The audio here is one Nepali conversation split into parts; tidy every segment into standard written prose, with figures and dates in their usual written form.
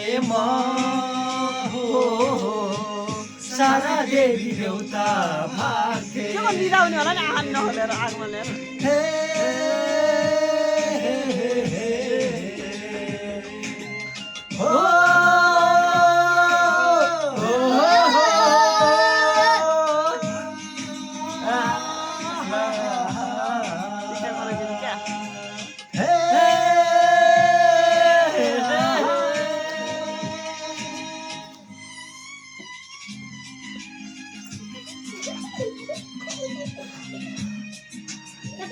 भएमा हो सारा देवी देउता भाग्थे के को मिलाउने होला नि आँखा नखोलेर आगोमा लिएर हे हो टिका गराइदिनु क्या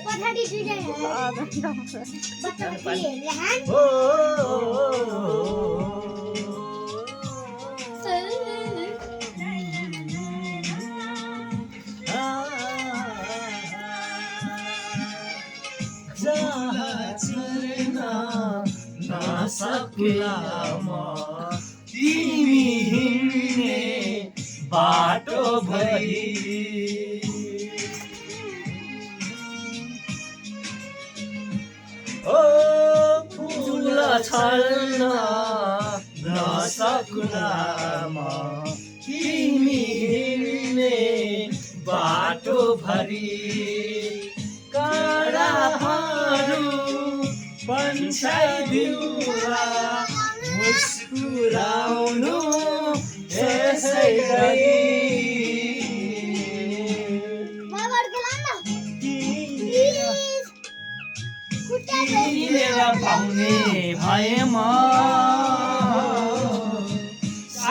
पछाडि दुईजना बच्चाको हेर्ने हात तिमी हिँड्ने बाटो भई ओ फुल छल्न नसकुनामा तिमी हिँड्ने बाटो भरि काँडाहरू पन्छाइदिउँला मुस्कुराउनु यसै गरी किनेर पाउने भएमा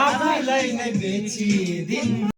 आफैलाई नै बेचिदिनु